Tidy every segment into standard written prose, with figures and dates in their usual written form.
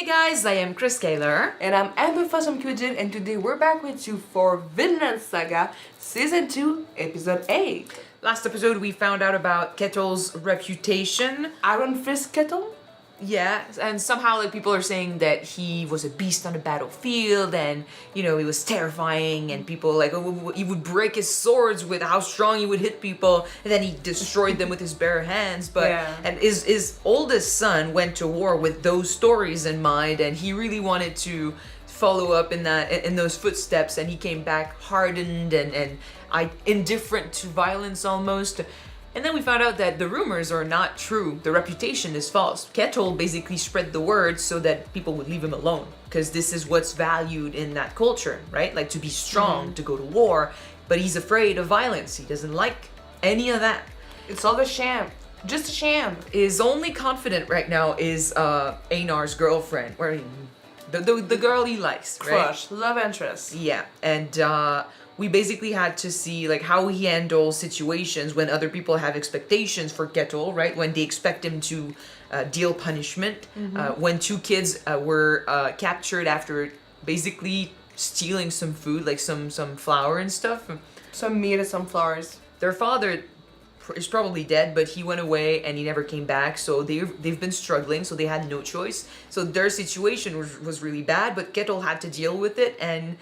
Hey guys, I am Chris Kaler. And I'm Amber from Kyuujin, and today we're back with you for Vinland Saga Season 2, Episode 8. Last episode we found out about Ketil's reputation. Iron Fist Kettle? Yeah, and somehow like people are saying that he was a beast on the battlefield and, he was terrifying and people like, he would break his swords with how strong he would hit people and then he destroyed them with his bare hands. But and his oldest son went to war with those stories in mind and he really wanted to follow up in those footsteps, and he came back hardened and indifferent to violence almost. And then we found out that the rumors are not true. The reputation is false. Ketil basically spread the word so that people would leave him alone, because this is what's valued in that culture, right? Like to be strong, to go to war, but he's afraid of violence. He doesn't like any of that. It's all a sham. Just a sham. His only confidant right now is Einar's girlfriend, or the girl he likes, right? Crush, love interest. Yeah, and we basically had to see like how he handles situations when other people have expectations for Ketil, right? When they expect him to deal punishment. When two kids were captured after basically stealing some food, like some flour and stuff. Some meat and some flowers. Their father is probably dead, but he went away and he never came back. So they've been struggling, so they had no choice. So their situation was really bad, but Ketil had to deal with it, and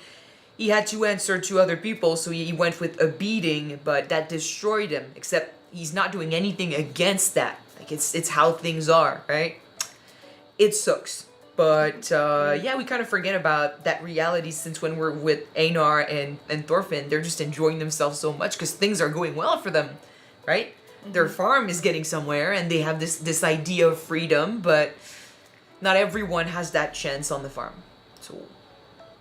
he had to answer to other people, so he went with a beating, but that destroyed him, except he's not doing anything against that. Like, it's how things are, right? It sucks. But, yeah, we kind of forget about that reality since when we're with Einar and Thorfinn, they're just enjoying themselves so much because things are going well for them, right? Their farm is getting somewhere, and they have this idea of freedom, but not everyone has that chance on the farm. So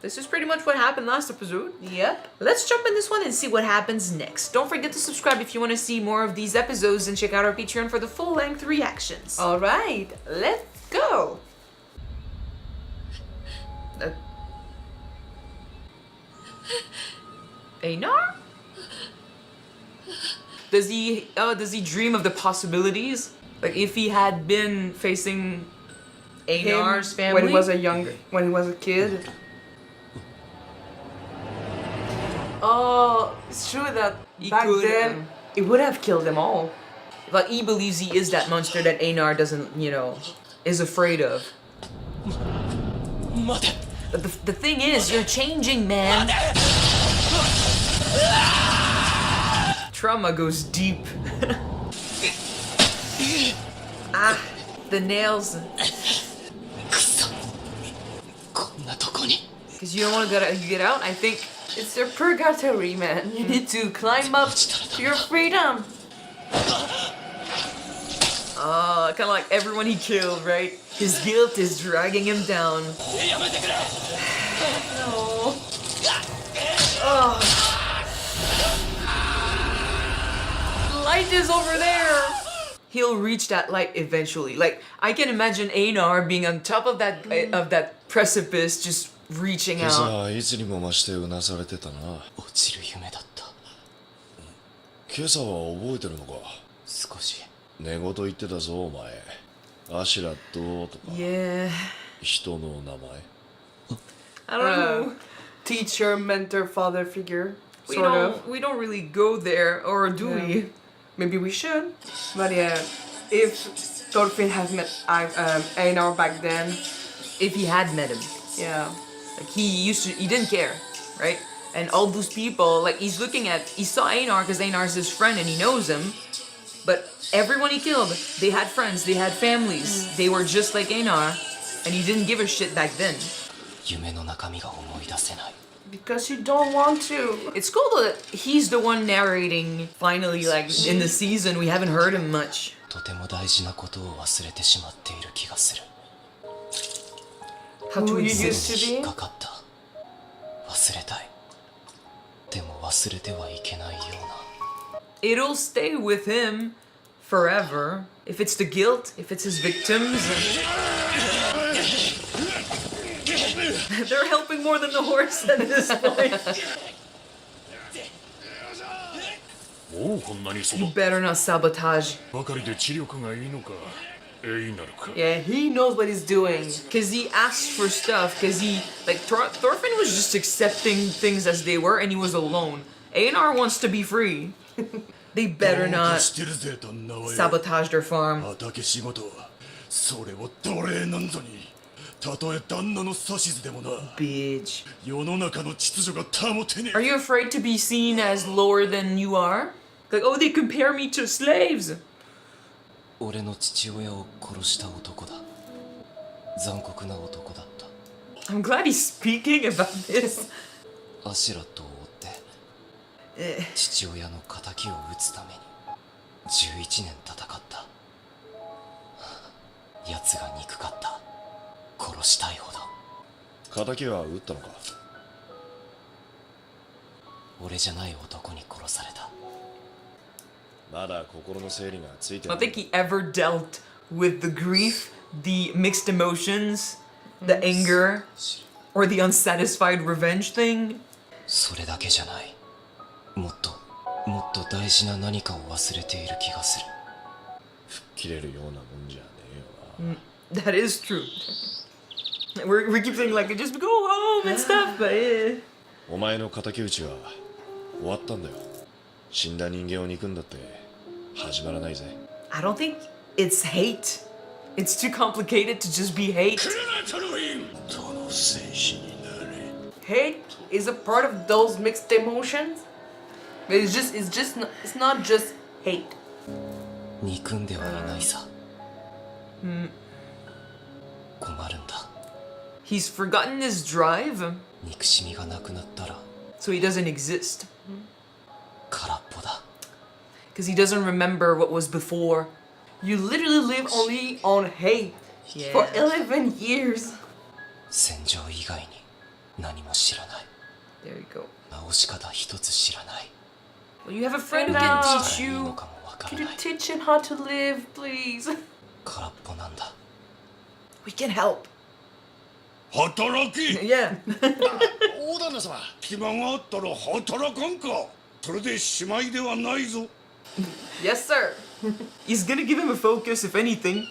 this is pretty much what happened last episode. Yep. Let's jump in this one and see what happens next. Don't forget to subscribe if you want to see more of these episodes, and check out our Patreon for the full-length reactions. Alright, let's go. Einar? Does he dream of the possibilities? Like if he had been facing Einar's family? When he was a kid. Oh, it's true that back then it would have killed them all. But he believes he is that monster that Einar doesn't, is afraid of. But the thing is, you're changing, man. Trauma goes deep. The nails. Because you don't want to get out, I think. It's your purgatory, man. You need to climb up to your freedom. Kind of like everyone he killed, right? His guilt is dragging him down. No. Light is over there. He'll reach that light eventually. Like I can imagine Einar being on top of that precipice, just reaching out. いつにも増してうなされてたな。落ちる夢だった。今朝は覚えてるのか。少し。寝言言ってたぞお前。アシュラッドとか。Yeah. 人の名前。I don't know. Teacher, mentor, father figure. We don't really go there, or do we? Maybe we should. But yeah, if Thorfinn has met Einar back then. If he had met him. Yeah. Like he didn't care, right? And all those people, like he saw Einar because Einar's his friend and he knows him. But everyone he killed, they had friends, they had families. They were just like Einar, and he didn't give a shit back then. 夢の中身が思い出せない。 Because you don't want to. It's cool that he's the one narrating. Finally, like in the season, we haven't heard him much. とても大事なことを忘れてしまっている気がする。 How to Who you exist. used to 引っ be? かかった。忘れたい。でも忘れてはいけないような。 It'll stay with him forever. If it's the guilt, if it's his victims. They're helping more than the horse at this point. You better not sabotage. Yeah, he knows what he's doing. Because he asked for stuff, because he, like, Thorfinn was just accepting things as they were, and he was alone. Einar wants to be free. They better not sabotage their farm. 畑仕事それを奴隷なんぞにたとえ旦那の指図でもな Bitch. 世の中の秩序が保てね Are you afraid to be seen as lower than you are? Like, oh, they compare me to slaves. 俺の父親を殺した男だ。残酷な男だった。 I'm glad he's speaking about this. アシュラッドを追って父親の仇を討つために11年戦った。奴が憎かった。殺したいほど。仇は撃ったのか俺じゃない男に殺された。まだ心の整理がついて I don't think he ever dealt with the grief, the mixed emotions, the anger, or the unsatisfied revenge thing. それだけじゃない。もっと大事な何かを忘れている気がする。吹っ切れるようなもんじゃねえよな That is true. We keep saying like just go home and stuff, but yeah. お前の敵討ちは終わったんだよ死んだ人間を憎んだって始まらないぜ I don't think it's hate. It's too complicated to just be hate. その戦士になれ Hate is a part of those mixed emotions. But it's not just hate. 憎んではいないさ。困るんだ。 He's forgotten his drive, 憎しみがなくなったら so he doesn't exist. 空っぽだ。 Because he doesn't remember what was before. You literally live only on hate Yeah. for 11 years. 戦場以外に何も知らない。 There you go. 直し方一つ知らない。 Well, you have a friend who どう can したら teach いいの you. かもわか Could ら you ない。 teach him how to live, please? 空っぽなんだ。 We can help. 働き Yeah. 大旦那様暇があったら働かんかそれでしまいではないぞ Yes, sir. He's gonna give him a focus, if anything.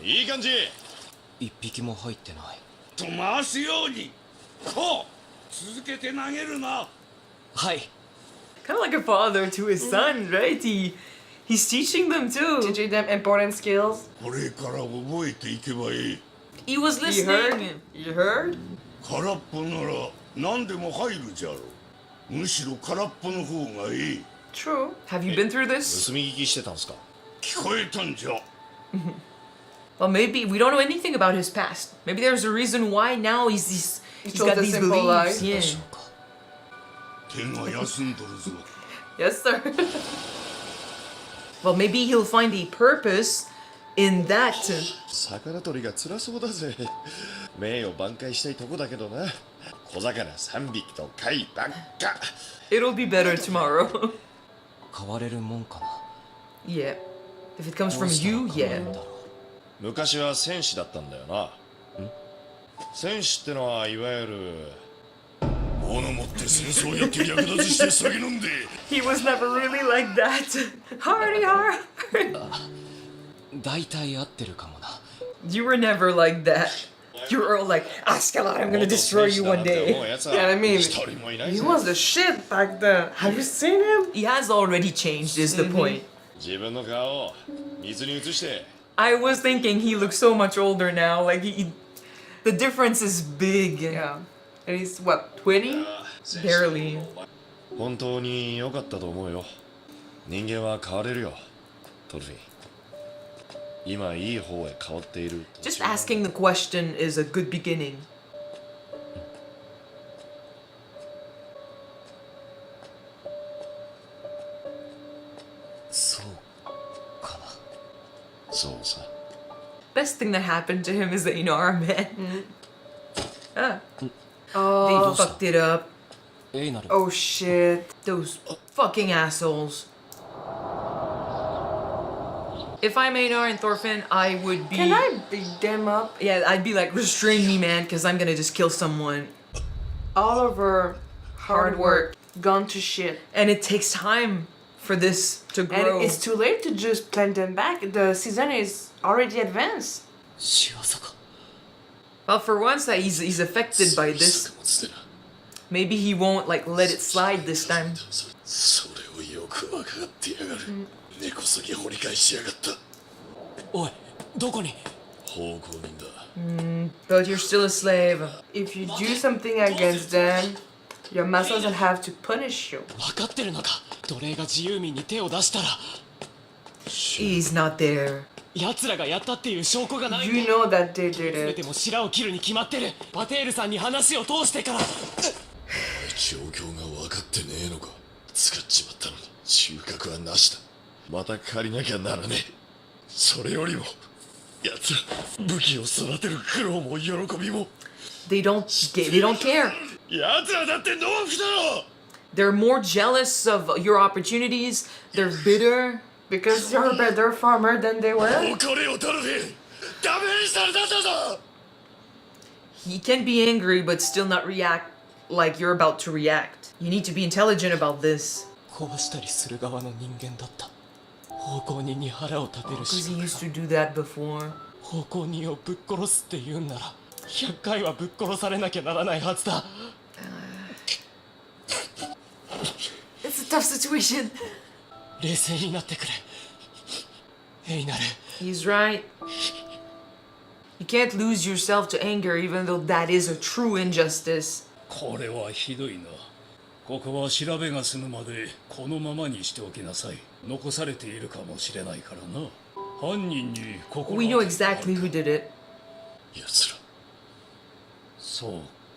いい感じ一匹も入ってない。と回すようにこう続けて投げるなはい。 Kind of like a father to his son, right? He's teaching them too. Teaching them important skills. これから覚えていけばいい He was You heard? listening. You heard? 空っぽなら何でも入るじゃろむしろ空っぽの方がいい True. Have you been through this? 盗み聞きしてたんすか聞こえたんじゃ Well, maybe we don't know anything about his past. Maybe there's a reason why now he's chose got the these simple beliefs. life. Yeah. そうか。手が休んどるぞ Yes, sir. Well, maybe he'll find a purpose in that. 魚取りが辛そうだぜ名誉挽回したいとこだけどな小魚3匹と貝ばっか It'll be better tomorrow. 変われるもんかな。 Yeah. If it comes ど from うしたら you, 変わるん yeah. だろう。昔は戦士だったんだよな戦士ってのはいわゆる物持って戦争やって略奪して酒飲んで He was never really like that. Hardy har. 大体合ってるかもな。 You were never like that. You were all like, Askeladd, I'm gonna destroy you one day. Yeah, I mean, 一人もいない He ぜ was the shit back then. Have you seen him? He has already changed, is the point. 自分の顔を水に移して I was thinking he looks so much older now. Like, the difference is big. Yeah. And he's what, 20? Barely. 本当に良かったと思うよ人間は変われるよトルフィン今いい方へ変わっている Just asking the question is a good beginning. そうかな。そうさ Best thing that happened to him is that Einar met. Ah, Oh, they fucked it up. エイナル。 oh shit. Those fucking assholes. If I'm Einar and Thorfinn, I would be. Can I beat them up? Yeah, I'd be like, restrain me, man, because I'm gonna just kill someone. All of her hard work gone to shit. And it takes time for this to And grow. it's too late to just plant them back. The season is already advanced. 仕業か Well, for once that he's affected by そう this. してもつてな Maybe he won't like let it slide this time. それをよく分かってやがる、根こそぎ掘り返しやがった。おいどこに奉公人だ。 But you're still a slave. If you do something against them, your masters will have to punish you. 分かってるのか奴隷が自由民に手を出したら He's not there. 奴らがやったっていう証拠がない You know that they did 全 it. ても白を切るに決まってるパテールさんに話を通してから状況が分かってねえのか。使っちまったのに収穫はなしだ。また借りなきゃならねえ。それよりも奴ら武器を育てる苦労も喜びも They don't care. 奴らだって農夫だろ。 They're more jealous of your opportunities. They're bitter. Because you're a better farmer than they were. 怒れよドルフィン、ダメにされたんだぞ。 He can be angry but still not react like you're about to react. You need to be intelligent about this. 壊したりする側の人間だった奉公人に腹を立てる Because し he used to do that before. 奉公人をぶっ殺すって言うんなら100回はぶっ殺されなきゃならないはずだ It's a tough situation. 冷静になってくれエイナル He's right. You can't lose yourself to anger even though that is a true injustice. これはひどいな。ここは調べが済むまでこのままにしておきなさい。残されているかもしれないからな。犯人に心 We know exactly who did it. 奴らそう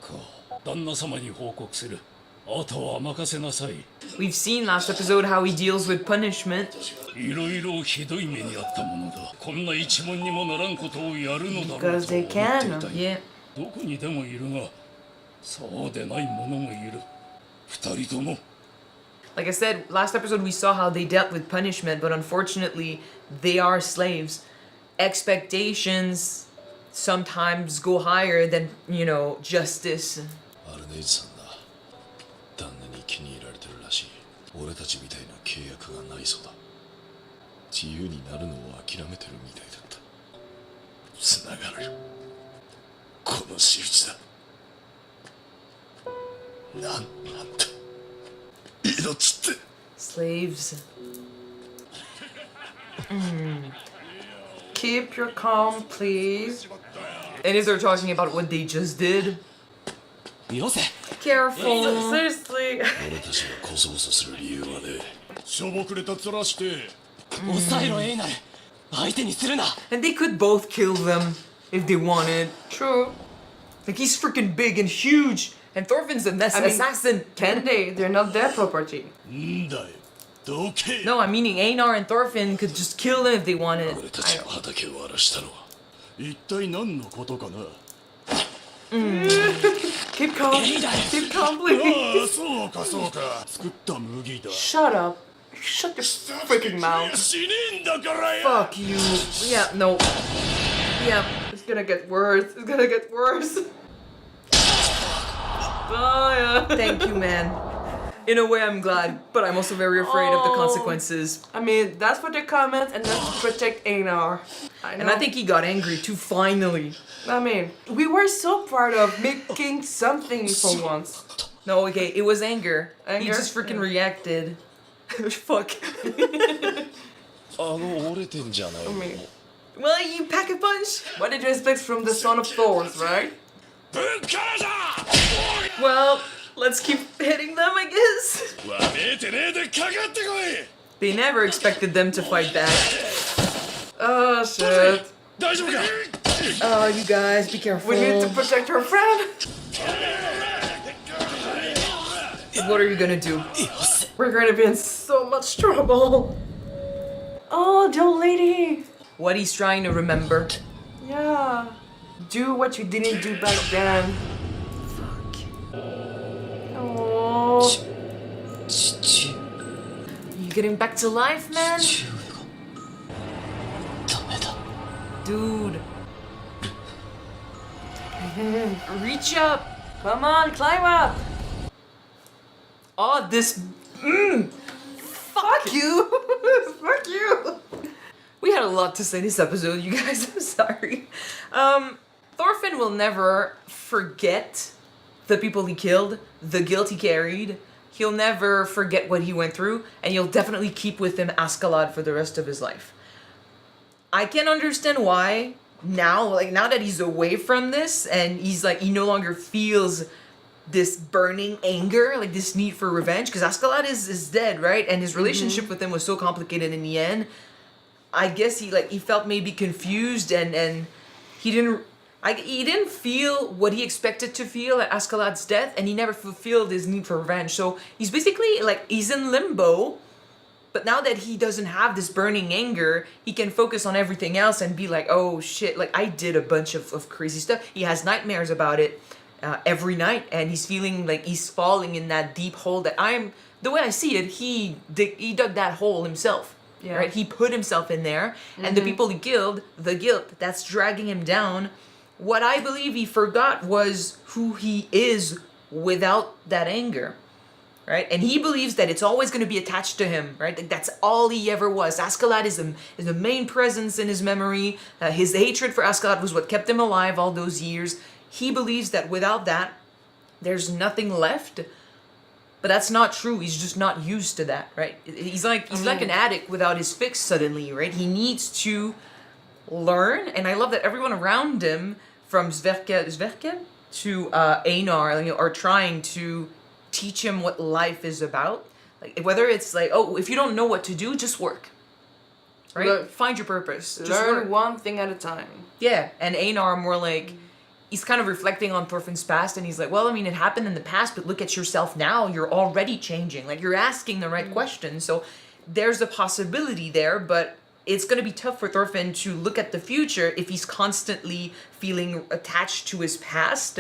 か。旦那様に報告する。あとは任せなさい。 We've seen last episode how he deals with punishment. いろいろひどい目にあったものだ。こんな一文にもならんことをやるのだろうと思 Because って they い can. た。 Yeah. どこにでもいるが、そうでない者もいる。二人とも。 Like I said, last episode we saw how they dealt with punishment, but unfortunately, they are slaves. Expectations sometimes go higher than, justice. アルネイズさんだ。旦那に気に入られてるらしい。俺たちみたいな契約がないそうだ。自由になるのを諦めてるみたいだった。つながるよ。この仕打ちだ。なんだ命って。 Slaves. Keep your calm, please. And if they're talking about what they just did, よせ careful. Seriously. 俺たちがコソコソする理由はね。しょぼくれた面して抑えろエイナル相手にするな And they could both kill them if they wanted. True. Like, he's freaking big and huge. And Thorfinn's an I mean- assassin. Can they? They're not their property. んだよ。どけ。 No, I'm meaning Einar and Thorfinn could just kill them if they wanted. 俺たちの畑を荒らしたのは。一体何のことかな。 Keep calm. Keep calm, please. ああ、そうかそうか。作った麦だ。 Shut up. Shut your freaking mouth. 死ねえんだからよ。 Fuck you. Yeah, no. Yeah. It's gonna get worse. It's gonna get worse. Oh, yeah. Thank you, man. In a way, I'm glad, but I'm also very afraid of the Oh. consequences. I mean, that's for the comments and that's to protect Einar. I know. And I think he got angry too, finally. I mean, we were so proud of making something for once. No, okay, it was anger. He Anger? just freaking Yeah. reacted. Fuck. 折れてんじゃない I の。 mean, Well, you pack a punch. what did you expect from the Son of Thorns, right? ぶっ殺だ。 Well, let's keep hitting them, I guess. わめいてねえでかかってこい。 They never expected them to fight back. Oh, shit. 大丈夫か。 Oh, you guys, be careful. We need to protect her friend. What are you gonna do? We're going to be in so much trouble. Oh, the old lady. What he's trying to remember. Yeah. Do what you didn't do back then. Oh. 父 You getting back to life, man? 上がダメだ Dude. Reach up. Come on, climb up. Oh, this. Fuck you! Fuck you! We had a lot to say this episode, you guys. I'm sorry. Thorfinn will never forget the people he killed, the guilt he carried. He'll never forget what he went through, and he'll definitely keep with him Askeladd for the rest of his life. I can understand why now that he's away from this, and he's like, he no longer feels this burning anger, like this need for revenge, because Askeladd is dead, right? And his relationship with him was so complicated in the end. I guess he felt maybe confused, and he didn't feel what he expected to feel at Askeladd's death, and he never fulfilled his need for revenge. So he's basically he's in limbo, but now that he doesn't have this burning anger, he can focus on everything else and be like, oh shit, I did a bunch of crazy stuff. He has nightmares about it every night, and he's feeling like he's falling in that deep hole that the way I see it, he dug that hole himself. Yeah. Right? He put himself in there, and the people he killed, the guilt that's dragging him down. What I believe he forgot was who he is without that anger, right? And he believes that it's always going to be attached to him, right? That's all he ever was. Askeladd is the main presence in his memory. His hatred for Askeladd was what kept him alive all those years. He believes that without that, there's nothing left. But that's not true. He's just not used to that, right? He's like an addict without his fix suddenly, right? He needs to learn, and I love that everyone around him, from Sverkel to Einar, are trying to teach him what life is about. Whether it's if you don't know what to do, just work, right? Find your purpose. Just learn work. one thing at a time. Yeah, and Einar more he's kind of reflecting on Thorfinn's past, and he's like, well, I mean, it happened in the past, but look at yourself now. You're already changing. You're asking the right questions. So there's a possibility there, but it's going to be tough for Thorfinn to look at the future if he's constantly feeling attached to his past,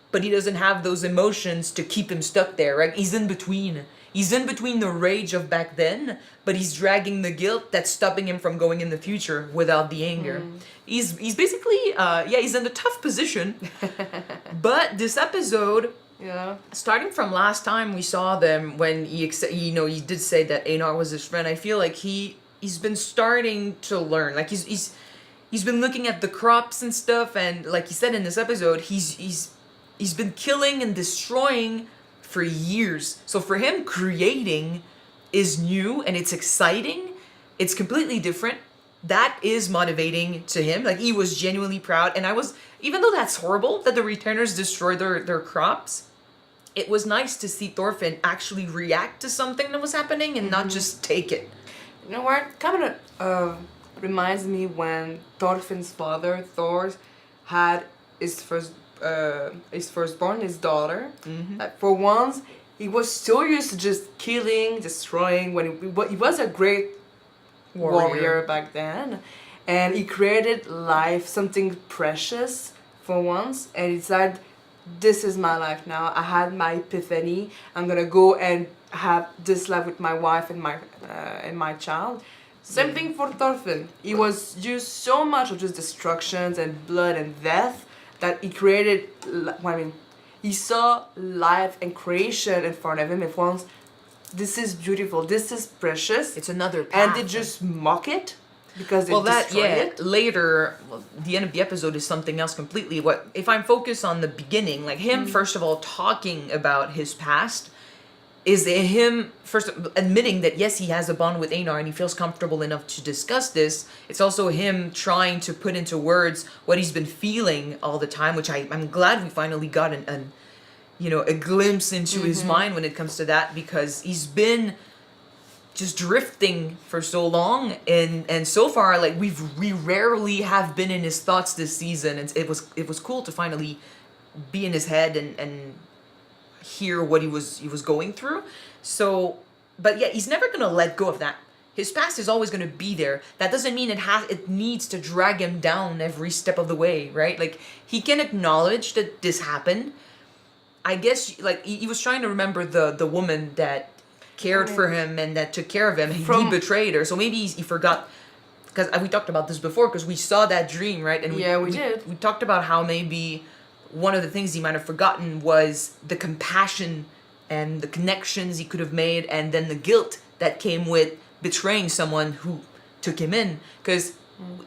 but he doesn't have those emotions to keep him stuck there, right? He's in between. He's in between the rage of back then, but he's dragging the guilt that's stopping him from going in the future without the anger. He's basically, he's in a tough position. But this episode, starting from last time we saw them, when he did say that Einar was his friend, I feel like he's been starting to learn. He's been looking at the crops and stuff, and like he said in this episode, he's been killing and destroying for years. So for him, creating is new and it's exciting. It's completely different. That is motivating to him. He was genuinely proud, and even though that's horrible that the returners destroyed their crops, it was nice to see Thorfinn actually react to something that was happening and not just take it. You know what? Kind of reminds me when Thorfinn's father, Thor, had his firstborn, his daughter. For once, he was so used to just killing, destroying. When he was a great warrior back then, and he created life, something precious for once, and he said, "This is my life now. I had my epiphany. I'm gonna go and have this life with my wife and my child." Same thing for Thorfinn. He was used so much of just destructions and blood and death that he created. He saw life and creation in front of him. If once, this is beautiful. This is precious. It's another path. And they just mock it because they destroy it. Later, the end of the episode is something else completely. What if I'm focused on the beginning, him first of all talking about his past, is him first admitting that yes, he has a bond with Einar and he feels comfortable enough to discuss this. It's also him trying to put into words what he's been feeling all the time, which I'm glad we finally got a glimpse into his mind when it comes to that, because he's been just drifting for so long, and so far we rarely have been in his thoughts this season, and it was cool to finally be in his head and hear what he was going through. So, but yeah, he's never gonna let go of that. His past is always gonna be there. That doesn't mean it needs to drag him down every step of the way, right? He can acknowledge that this happened. I guess he was trying to remember the woman that cared for him and that took care of him. He betrayed her, so maybe he forgot. Because we talked about this before, because we saw that dream, right? And we did. We talked about how maybe one of the things he might have forgotten was the compassion and the connections he could have made, and then the guilt that came with betraying someone who took him in, because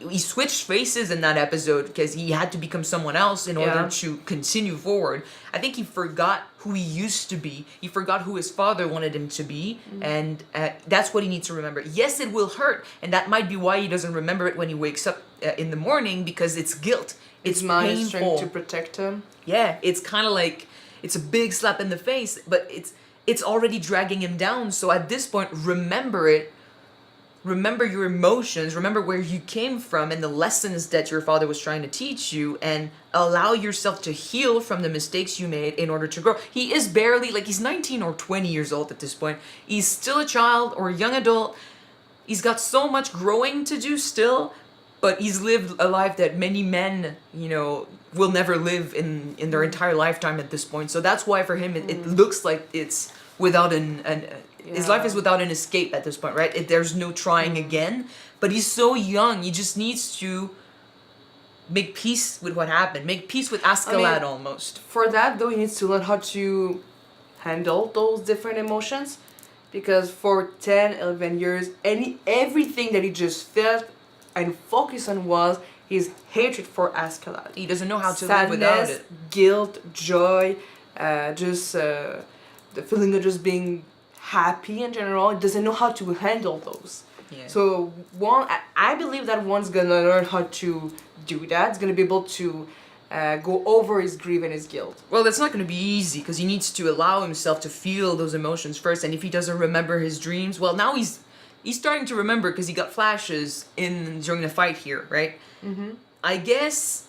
he switched faces in that episode because he had to become someone else in order to continue forward. I think he forgot who he used to be. He forgot who his father wanted him to be, and that's what he needs to remember. Yes, it will hurt, and that might be why he doesn't remember it when he wakes up in the morning, because it's guilt. It's mind is trying painful to protect him. Yeah, it's kind of like it's a big slap in the face, but it's already dragging him down. So at this point, remember it. Remember your emotions, remember where you came from and the lessons that your father was trying to teach you, and allow yourself to heal from the mistakes you made in order to grow. He is barely, like, he's 19 or 20 years old at this point. He's still a child or a young adult. He's got so much growing to do still, but he's lived a life that many men, you know, will never live in their entire lifetime at this point. So that's why for him it looks like it's without his life is without an escape at this point, right? There's no trying again. But he's so young. He just needs to make peace with what happened. Make peace with Askeladd almost. For that, though, he needs to learn how to handle those different emotions. Because for 10, 11 years, everything that he just felt and focused on was his hatred for Askeladd. He doesn't know how to live without it. Guilt, joy, the feeling of just being happy in general. He doesn't know how to handle those. Yeah. So I believe that one's gonna learn how to do that. It's gonna be able to go over his grief and his guilt. Well, that's not going to be easy because he needs to allow himself to feel those emotions first. And if he doesn't remember his dreams, well, now he's starting to remember because he got flashes during the fight here, right? Mm-hmm. I guess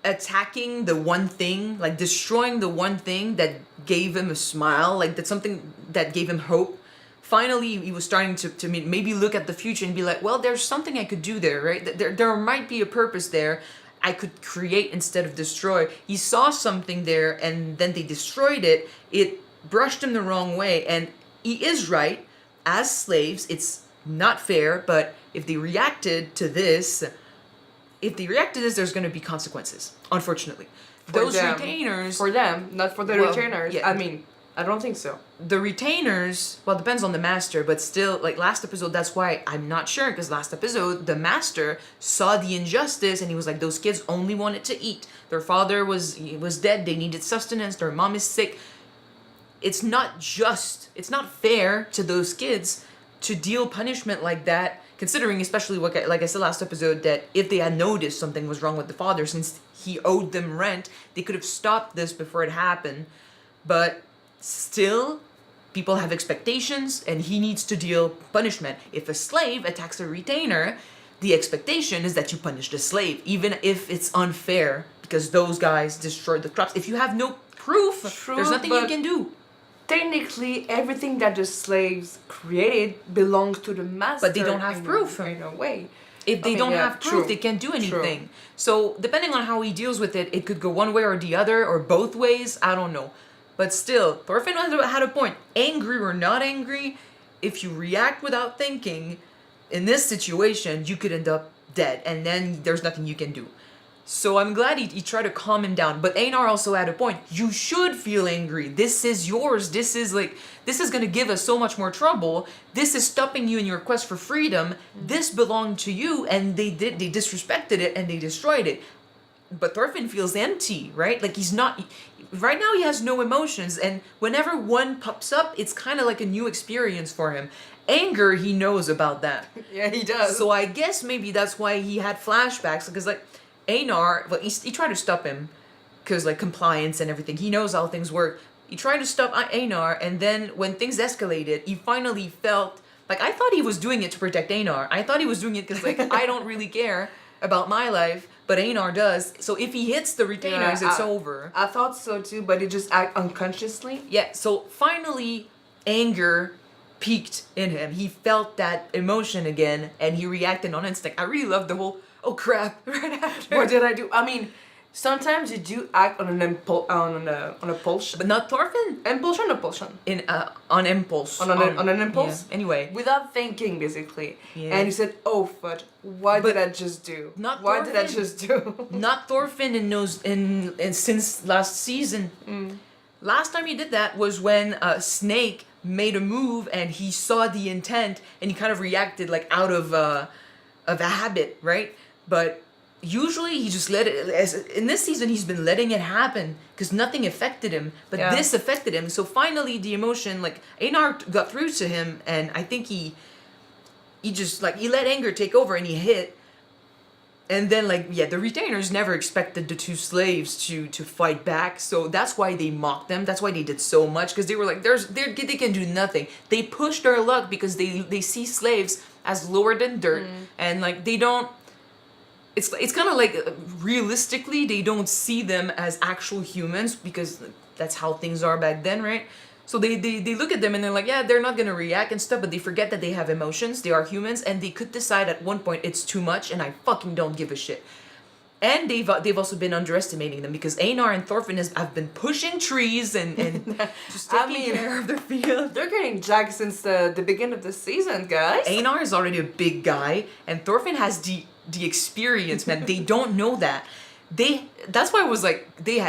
attacking the one thing, like destroying the one thing that gave him a smile, like that's something that gave him hope. Finally, he was starting to maybe look at the future and be like, well, there's something I could do there, right? There might be a purpose there. I could create instead of destroy. He saw something there and then they destroyed it. It brushed him the wrong way. And he is right. As slaves, it's not fair, but if they reacted to this, there's going to be consequences, unfortunately. Those retainers... For them, not for the retainers. Yeah. I mean, I don't think so. The retainers, well, depends on the master, but still, like last episode, that's why I'm not sure, because last episode, the master saw the injustice and he was like, those kids only wanted to eat. Their father was dead, they needed sustenance, their mom is sick. It's not fair to those kids to deal punishment like that, considering especially like I said last episode, that if they had noticed something was wrong with the father, since he owed them rent, they could have stopped this before it happened. But still, people have expectations and he needs to deal punishment. If a slave attacks a retainer, the expectation is that you punish the slave, even if it's unfair, because those guys destroyed the crops. If you have no proof, there's nothing you can do. Technically, everything that the slaves created belongs to the master. But they don't have proof. In a way. If they don't have proof, they can't do anything. True. So depending on how he deals with it, it could go one way or the other, or both ways. I don't know. But still, Thorfinn had a point. Angry or not angry, if you react without thinking, in this situation, you could end up dead. And then there's nothing you can do. So I'm glad he tried to calm him down. But Einar also had a point. You should feel angry. This is yours. This is going to give us so much more trouble. This is stopping you in your quest for freedom. This belonged to you, and they disrespected it and they destroyed it. But Thorfinn feels empty, right? Like he's not... Right now he has no emotions, and whenever one pops up, it's kind of like a new experience for him. Anger, he knows about that. Yeah, he does. So I guess maybe that's why he had flashbacks, because like Einar, well, he tried to stop him, because like compliance and everything, he knows how things work. He tried to stop Einar, and then when things escalated, he finally felt, like I thought he was doing it to protect Einar. I thought he was doing it because like, I don't really care about my life, but Einar does. So if he hits the retainers, it's over. I thought so too, but he just acted unconsciously. Yeah, so finally, anger peaked in him. He felt that emotion again, and he reacted on instinct. I really loved the whole, oh crap, right after. What did I do? I mean, sometimes you do act on an on a pulse. But not Thorfinn. Impulsion. On impulse. On an impulse? Yeah. Anyway. Without thinking, basically. Yeah. And he said, oh, fudge, what did I just do? Not What Thorfinn. did I just do? Not Thorfinn since last season. Last time he did that was when Snake made a move and he saw the intent and he kind of reacted like out of a habit, right? But usually he just let it, as in this season he's been letting it happen because nothing affected him, but this affected him. So finally the emotion, like Einar got through to him, and I think he just like he let anger take over and he hit. And then, like, yeah, the retainers never expected the two slaves to fight back, so that's why they mocked them. That's why they did so much, because they were like, they can do nothing. They push their luck because they see slaves as lower than dirt, and like they don't. It's kind of like realistically they don't see them as actual humans because that's how things are back then, right? So they look at them and they're like, yeah, they're not gonna react and stuff, but they forget that they have emotions, they are humans, and they could decide at one point it's too much and I fucking don't give a shit. And they've also been underestimating them because Einar and Thorfinn have been pushing trees and just taking care of their field. They're getting jacked since the beginning of the season, guys. Einar is already a big guy, and Thorfinn has the experience, man. They don't know that. That's why I was like, they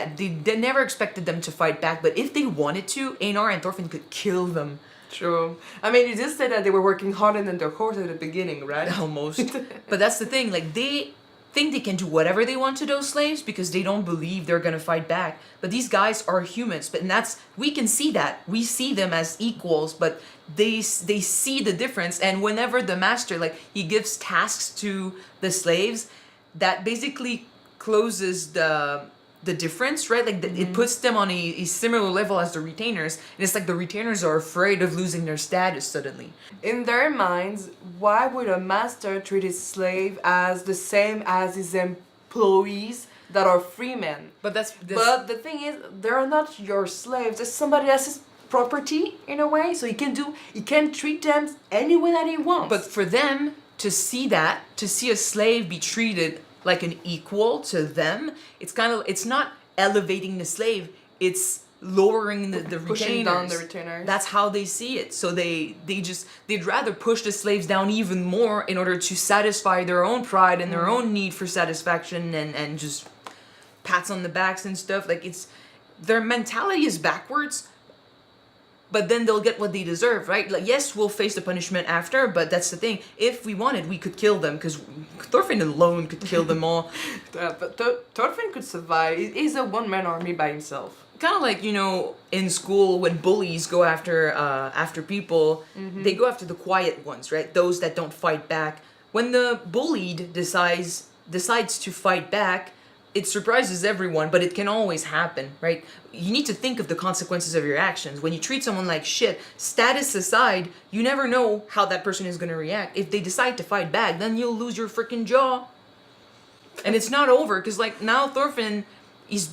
never expected them to fight back, but if they wanted to, Einar and Thorfinn could kill them. True. I mean, you did say that they were working harder than their horse at the beginning, right? Almost. But that's the thing, like, they think they can do whatever they want to those slaves because they don't believe they're gonna fight back. But these guys are humans, and we can see that. We see them as equals, but they see the difference, and whenever the master, like, he gives tasks to the slaves, that basically closes the difference, right? Like it puts them on a similar level as the retainers, and it's like the retainers are afraid of losing their status suddenly. In their minds, why would a master treat his slave as the same as his employees that are free men? But but the thing is, they're not your slaves. It's somebody else's property in a way, so he can treat them any way that he wants. But for them to see a slave be treated like an equal to them, it's not elevating the slave, it's lowering the retainers. Pushing down the retainers. That's how they see it. So they'd rather push the slaves down even more in order to satisfy their own pride and their own need for satisfaction and just pats on the backs and stuff. Like, their mentality is backwards, but then they'll get what they deserve, right? Like, yes, we'll face the punishment after, but that's the thing. If we wanted, we could kill them, because Thorfinn alone could kill them all. But Thorfinn could survive. He's a one-man army by himself. Kind of like, in school when bullies go after people, they go after the quiet ones, right? Those that don't fight back. When the bullied decides to fight back, it surprises everyone, but it can always happen, right? You need to think of the consequences of your actions. When you treat someone like shit, status aside, you never know how that person is going to react. If they decide to fight back, then you'll lose your freaking jaw. And it's not over, because, like, now Thorfinn, he's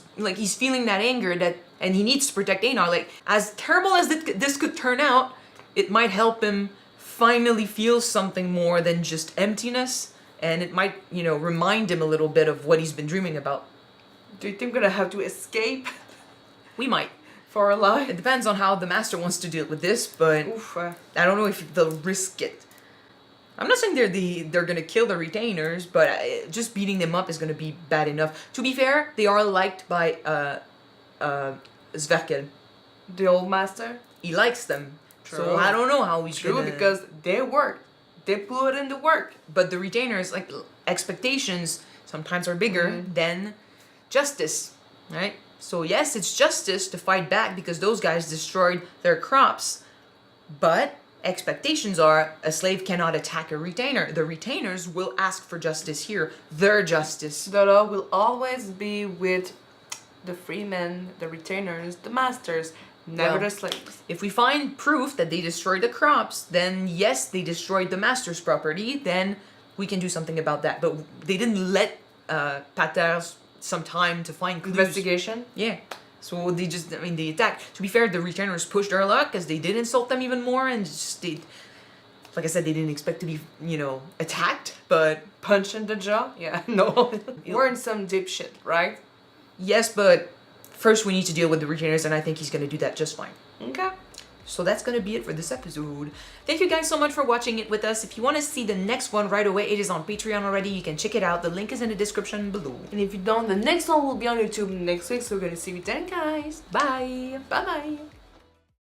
feeling that anger, and he needs to protect Einar. Like, as terrible as this could turn out, it might help him finally feel something more than just emptiness. And it might, remind him a little bit of what he's been dreaming about. Do you think we're gonna have to escape? We might. For our life? It depends on how the master wants to deal with this, but I don't know if they'll risk it. I'm not saying they're gonna kill the retainers, but just beating them up is gonna be bad enough. To be fair, they are liked by Sverkel. The old master? He likes them. True. So I don't know how he's True, gonna... because they work. They put in the work. But the retainers, like, expectations sometimes are bigger than justice, right? So yes, it's justice to fight back because those guys destroyed their crops. But expectations are a slave cannot attack a retainer. The retainers will ask for justice here. Their justice. The law will always be with the freemen, the retainers, the masters. Never the slaves. If we find proof that they destroyed the crops, then yes, they destroyed the master's property, then we can do something about that. But they didn't let Pater some time to find clues. Investigation? Yeah. So they attacked. To be fair, the retainers pushed their luck because they did insult them even more, and like I said, they didn't expect to be, attacked, but... Punched in the jaw? Yeah, no. We're in some deep shit, right? Yes, but... First, we need to deal with the retainers, and I think he's going to do that just fine. Okay. So that's going to be it for this episode. Thank you guys so much for watching it with us. If you want to see the next one right away, it is on Patreon already. You can check it out. The link is in the description below. And if you don't, the next one will be on YouTube next week. So we're going to see you then, guys. Bye. Bye-bye.